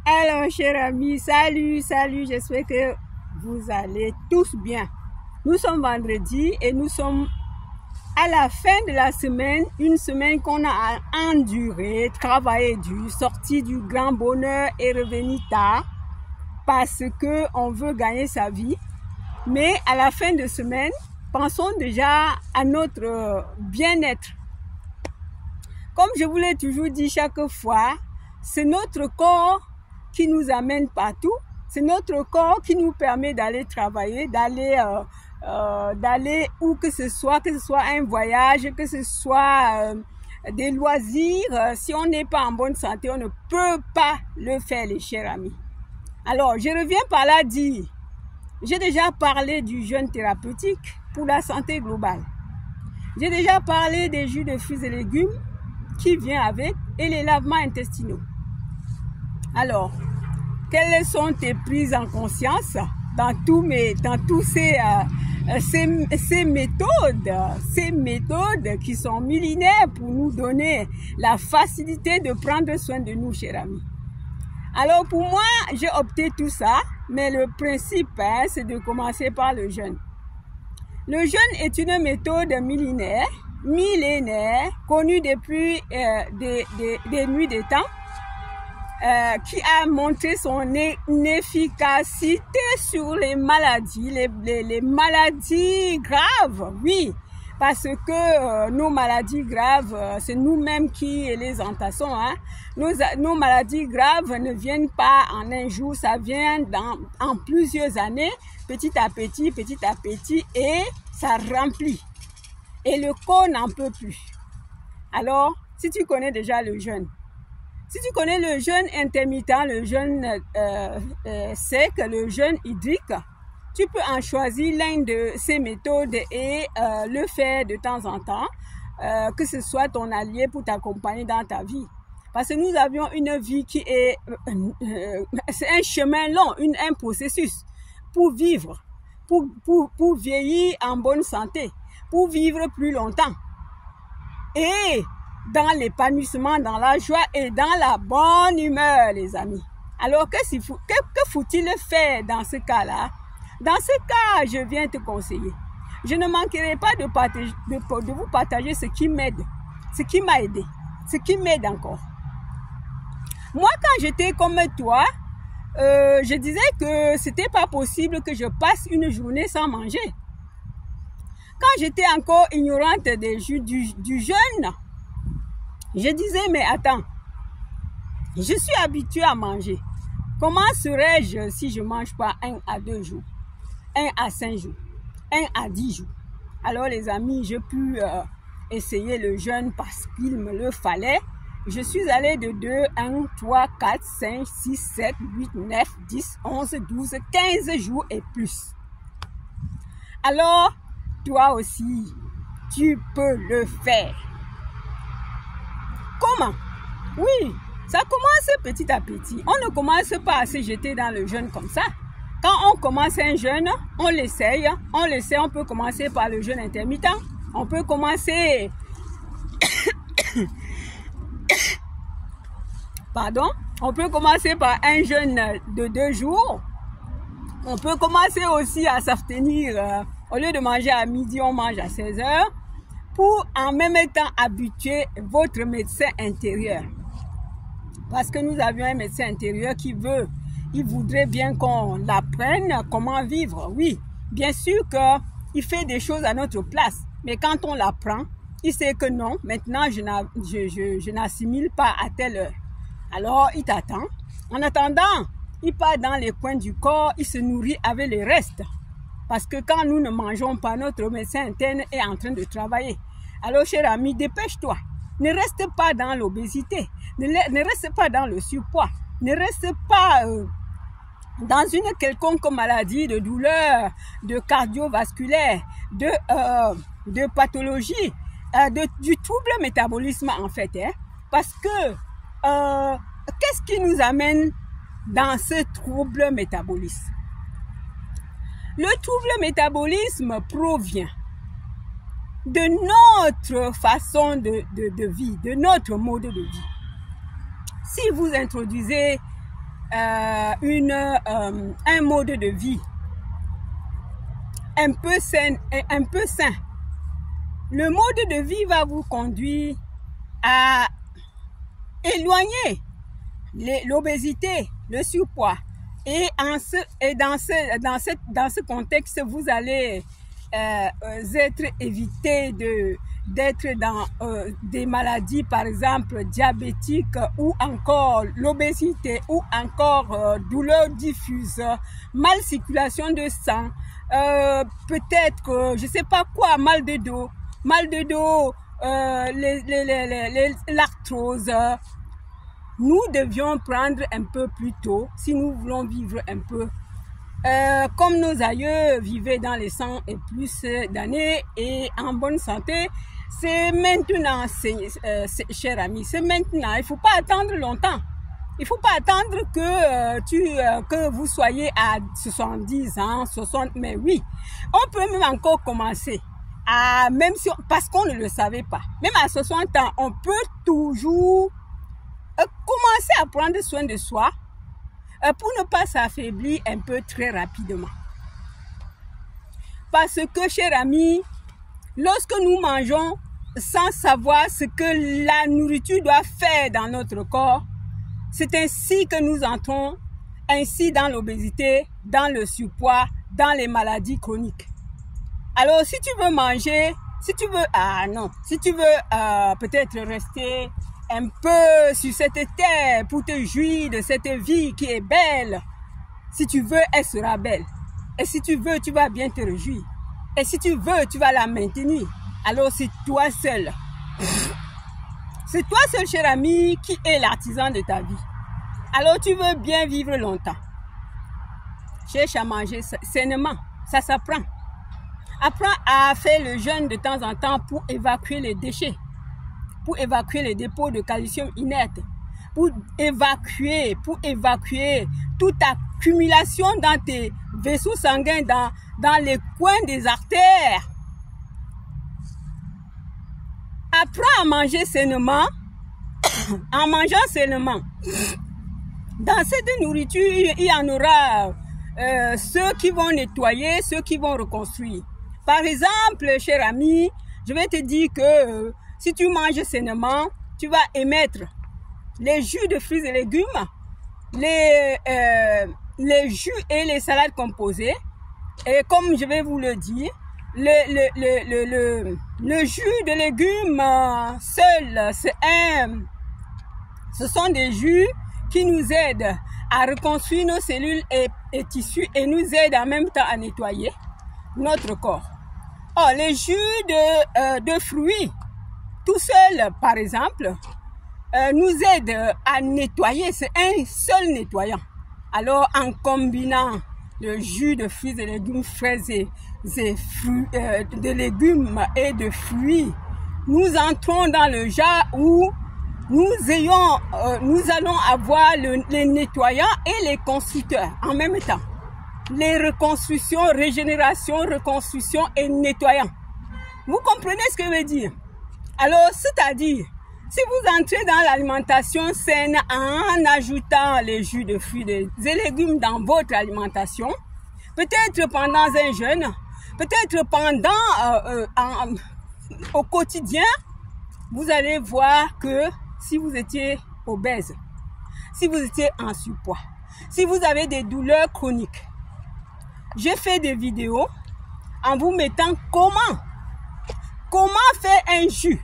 Alors, chers amis, salut, j'espère que vous allez tous bien. Nous sommes vendredi et nous sommes à la fin de la semaine, une semaine qu'on a enduré, travaillé dur, sorti du grand bonheur et revenu tard parce que on veut gagner sa vie. Mais à la fin de semaine, pensons déjà à notre bien-être. Comme je vous l'ai toujours dit chaque fois, c'est notre corps qui nous amène partout. C'est notre corps qui nous permet d'aller travailler, d'aller où que ce soit un voyage, que ce soit des loisirs. Si on n'est pas en bonne santé, on ne peut pas le faire, les chers amis. Alors, je reviens par là dire, j'ai déjà parlé du jeûne thérapeutique pour la santé globale. J'ai déjà parlé des jus de fruits et légumes qui vient avec et les lavements intestinaux. Alors, quelles sont tes prises en conscience dans tous ces méthodes qui sont millénaires pour nous donner la facilité de prendre soin de nous, chers amis. Alors pour moi, j'ai opté tout ça, mais le principe, c'est de commencer par le jeûne. Le jeûne est une méthode millénaire, connue depuis des nuits des temps, qui a montré son efficacité sur les maladies, les maladies graves, oui, parce que nos maladies graves, c'est nous-mêmes qui les entassons. Nos maladies graves ne viennent pas en un jour, ça vient en plusieurs années, petit à petit, et ça remplit. Et le corps n'en peut plus. Alors, si tu connais déjà le jeûne, si tu connais le jeûne intermittent, le jeûne sec, le jeûne hydrique, tu peux en choisir l'une de ces méthodes et le faire de temps en temps, que ce soit ton allié pour t'accompagner dans ta vie. Parce que nous avions une vie qui est c'est un chemin long, un processus pour vivre, pour vieillir en bonne santé, pour vivre plus longtemps. Et dans l'épanouissement, dans la joie et dans la bonne humeur, les amis. Alors, que faut-il faire dans ce cas-là? Dans ce cas, je viens te conseiller. Je ne manquerai pas de vous partager ce qui m'aide, ce qui m'a aidé, ce qui m'aide encore. Moi, quand j'étais comme toi, je disais que c'était pas possible que je passe une journée sans manger. Quand j'étais encore ignorante du jeûne, je disais, mais attends, je suis habituée à manger. Comment serais-je si je ne mange pas 1 à 2 jours, 1 à 5 jours, 1 à 10 jours? Alors les amis, j'ai pu essayer le jeûne parce qu'il me le fallait. Je suis allée de 2, 1, 3, 4, 5, 6, 7, 8, 9, 10, 11, 12, 15 jours et plus. Alors, toi aussi, tu peux le faire. Comment? Oui, ça commence petit à petit. On ne commence pas à se jeter dans le jeûne comme ça. Quand on commence un jeûne, on l'essaye, on peut commencer par le jeûne intermittent. On peut commencer... Pardon? On peut commencer par un jeûne de 2 jours. On peut commencer aussi à s'abstenir. Au lieu de manger à midi, on mange à 16 heures. Pour en même temps habituer votre médecin intérieur. Parce que nous avions un médecin intérieur il voudrait bien qu'on l'apprenne comment vivre. Oui, bien sûr qu'il fait des choses à notre place. Mais quand on l'apprend, il sait que non, maintenant je n'assimile pas à telle heure. Alors il t'attend. En attendant, il part dans les coins du corps, il se nourrit avec le reste. Parce que quand nous ne mangeons pas, notre médecin interne est en train de travailler. Alors, cher ami, dépêche-toi. Ne reste pas dans l'obésité. Ne reste pas dans le surpoids. Ne reste pas dans une quelconque maladie de douleur, de cardiovasculaire, de pathologie, du trouble métabolisme en fait. Parce que, qu'est-ce qui nous amène dans ce trouble métabolisme? Le trouble métabolisme provient de notre façon de vie, de notre mode de vie. Si vous introduisez un mode de vie un peu sain. Le mode de vie va vous conduire à éloigner l'obésité, le surpoids. Et dans ce contexte, vous allez être évité d'être dans des maladies, par exemple diabétiques, ou encore l'obésité, ou encore douleurs diffuses, mal circulation de sang, peut-être, je sais pas quoi, mal de dos, l'arthrose. Nous devions prendre un peu plus tôt si nous voulons vivre un peu comme nos aïeux vivaient dans les 100 et plus d'années et en bonne santé. C'est maintenant, cher ami, c'est maintenant. Il ne faut pas attendre longtemps. Il ne faut pas attendre que vous soyez à 70 ans, 60, mais oui, on peut même encore commencer. Même si, parce qu'on ne le savait pas. Même à 60 ans, on peut toujours commencer à prendre soin de soi pour ne pas s'affaiblir un peu très rapidement. Parce que, chers amis, lorsque nous mangeons sans savoir ce que la nourriture doit faire dans notre corps, c'est ainsi que nous entrons ainsi dans l'obésité, dans le surpoids, dans les maladies chroniques. Alors, si tu veux manger, si tu veux peut-être rester un peu sur cette terre pour te jouir de cette vie qui est belle, si tu veux, elle sera belle. Et si tu veux, tu vas bien te réjouir. Et si tu veux, tu vas la maintenir. Alors, c'est toi seul. C'est toi seul, cher ami, qui est l'artisan de ta vie. Alors, tu veux bien vivre longtemps. Cherche à manger sainement. Ça s'apprend. Apprends à faire le jeûne de temps en temps pour évacuer les déchets, pour évacuer les dépôts de calcium inerte, pour évacuer toute accumulation dans tes vaisseaux sanguins, dans les coins des artères. Apprends à manger sainement, en mangeant sainement. Dans cette nourriture, il y en aura ceux qui vont nettoyer, ceux qui vont reconstruire. Par exemple, cher ami, je vais te dire que si tu manges sainement, tu vas émettre les jus de fruits et légumes, les jus et les salades composées. Et comme je vais vous le dire, le jus de légumes seul, ce sont des jus qui nous aident à reconstruire nos cellules et tissus et nous aident en même temps à nettoyer notre corps. Oh, les jus de fruits, tout seul, par exemple, nous aident à nettoyer. C'est un seul nettoyant. Alors, en combinant le jus de fruits et légumes frais de légumes et de fruits, nous entrons dans le jar où nous allons avoir les nettoyants et les constructeurs en même temps. Les reconstructions, régénération, reconstruction et nettoyant. Vous comprenez ce que je veux dire? Alors, c'est-à-dire, si vous entrez dans l'alimentation saine en ajoutant les jus de fruits et légumes dans votre alimentation, peut-être pendant un jeûne, peut-être au quotidien, vous allez voir que si vous étiez obèse, si vous étiez en surpoids, si vous avez des douleurs chroniques, j'ai fait des vidéos en vous mettant comment faire un jus,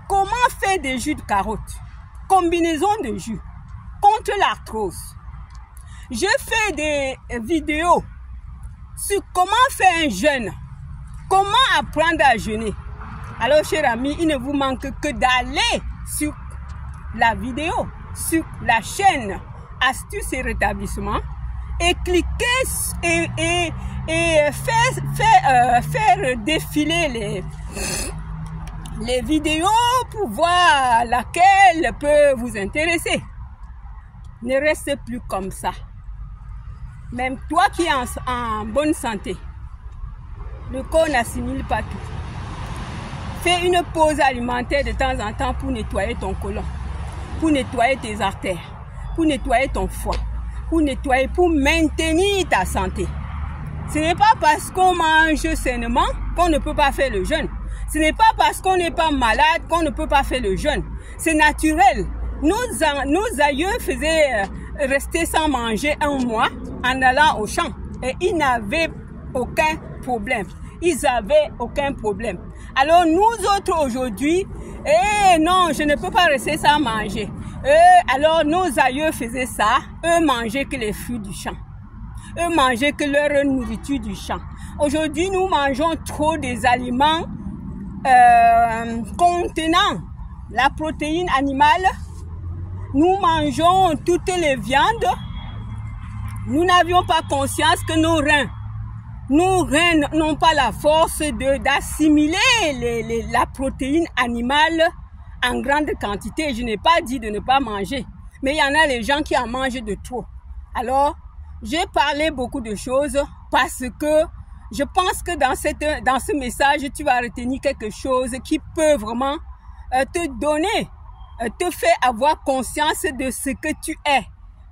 comment faire des jus de carottes, combinaison de jus contre l'arthrose. Je fais des vidéos sur comment faire un jeûne, comment apprendre à jeûner. Alors, chers amis, il ne vous manque que d'aller sur la vidéo, sur la chaîne Astuces et Rétablissement et cliquer et faire défiler les vidéos pour voir laquelle peut vous intéresser. Ne reste plus comme ça. Même toi qui es en bonne santé, le corps n'assimile pas tout. Fais une pause alimentaire de temps en temps pour nettoyer ton côlon, pour nettoyer tes artères. pour nettoyer ton foie, pour nettoyer, pour maintenir ta santé. Ce n'est pas parce qu'on mange sainement qu'on ne peut pas faire le jeûne. Ce n'est pas parce qu'on n'est pas malade qu'on ne peut pas faire le jeûne. C'est naturel. Nos aïeux faisaient rester sans manger un mois en allant au champ. Et ils n'avaient aucun problème. Ils avaient aucun problème. Alors nous autres aujourd'hui, non, je ne peux pas rester sans manger. Alors nos aïeux faisaient ça. Eux mangeaient que les fruits du champ. Eux mangeaient que leur nourriture du champ. Aujourd'hui, nous mangeons trop des aliments contenant la protéine animale. Nous mangeons toutes les viandes. Nous n'avions pas conscience que nos reins n'ont pas la force d'assimiler la protéine animale en grande quantité. Je n'ai pas dit de ne pas manger, mais il y en a les gens qui en mangent de trop. Alors, j'ai parlé beaucoup de choses parce que je pense que dans ce message, tu vas retenir quelque chose qui peut vraiment te donner, te faire avoir conscience de ce que tu es,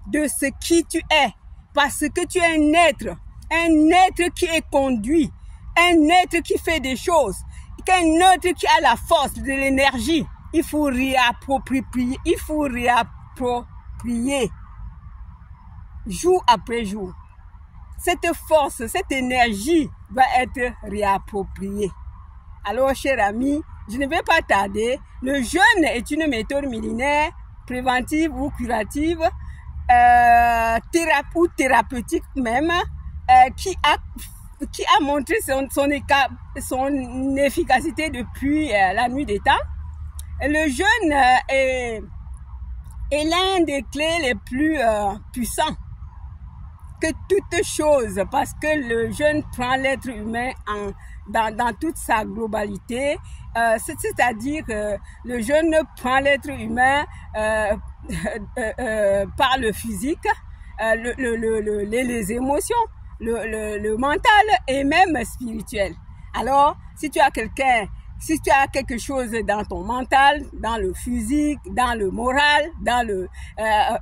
de ce qui tu es, parce que tu es un être qui est conduit, un être qui fait des choses, un être qui a la force, de l'énergie. Il faut réapproprier, jour après jour. Cette force, cette énergie va être réappropriée. Alors, cher ami, je ne vais pas tarder. Le jeûne est une méthode millénaire, préventive ou curative, ou thérapeutique même, qui a montré son efficacité depuis la nuit des temps. Le jeûne est l'un des clés les plus puissants que toute chose, parce que le jeûne prend l'être humain dans toute sa globalité, c'est-à-dire le jeûne prend l'être humain par le physique, les émotions, le mental et même spirituel. Alors, si tu as quelque chose dans ton mental, dans le physique, dans le moral, dans le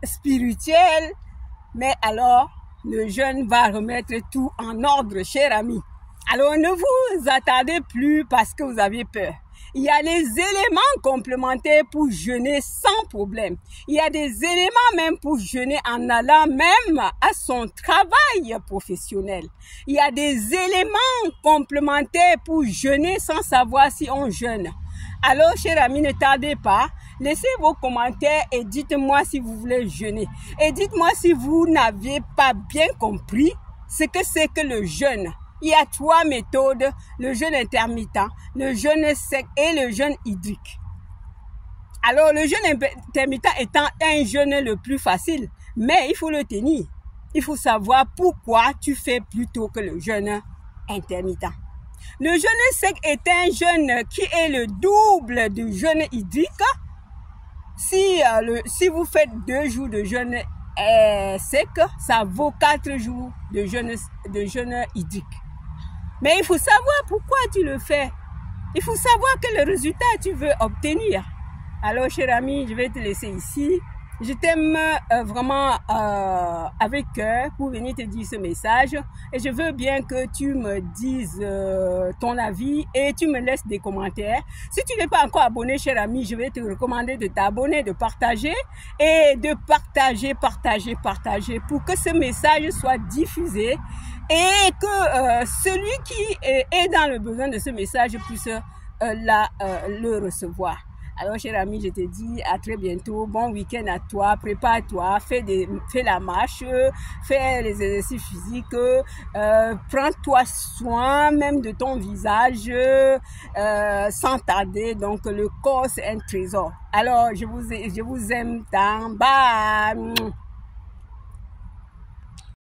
spirituel, mais alors le jeûne va remettre tout en ordre, cher ami. Alors ne vous attardez plus parce que vous avez peur. Il y a des éléments complémentaires pour jeûner sans problème. Il y a des éléments même pour jeûner en allant même à son travail professionnel. Il y a des éléments complémentaires pour jeûner sans savoir si on jeûne. Alors, chers amis, ne tardez pas. Laissez vos commentaires et dites-moi si vous voulez jeûner. Et dites-moi si vous n'aviez pas bien compris ce que c'est que le jeûne. Il y a 3 méthodes, le jeûne intermittent, le jeûne sec et le jeûne hydrique. Alors, le jeûne intermittent étant un jeûne le plus facile, mais il faut le tenir. Il faut savoir pourquoi tu fais plutôt que le jeûne intermittent. Le jeûne sec est un jeûne qui est le double du jeûne hydrique. Si vous faites 2 jours de jeûne sec, ça vaut 4 jours de jeûne hydrique. Mais il faut savoir pourquoi tu le fais. Il faut savoir quel résultat tu veux obtenir. Alors, cher ami, je vais te laisser ici. Je t'aime vraiment avec cœur pour venir te dire ce message. Et je veux bien que tu me dises ton avis et tu me laisses des commentaires. Si tu n'es pas encore abonné, cher ami, je vais te recommander de t'abonner, de partager et de partager pour que ce message soit diffusé et que celui qui est dans le besoin de ce message puisse le recevoir. Alors, cher ami, je te dis à très bientôt. Bon week-end à toi. Prépare-toi. Fais la marche. Fais les exercices physiques. Prends-toi soin même de ton visage sans tarder. Donc, le corps, c'est un trésor. Alors, je vous aime tant. Bye.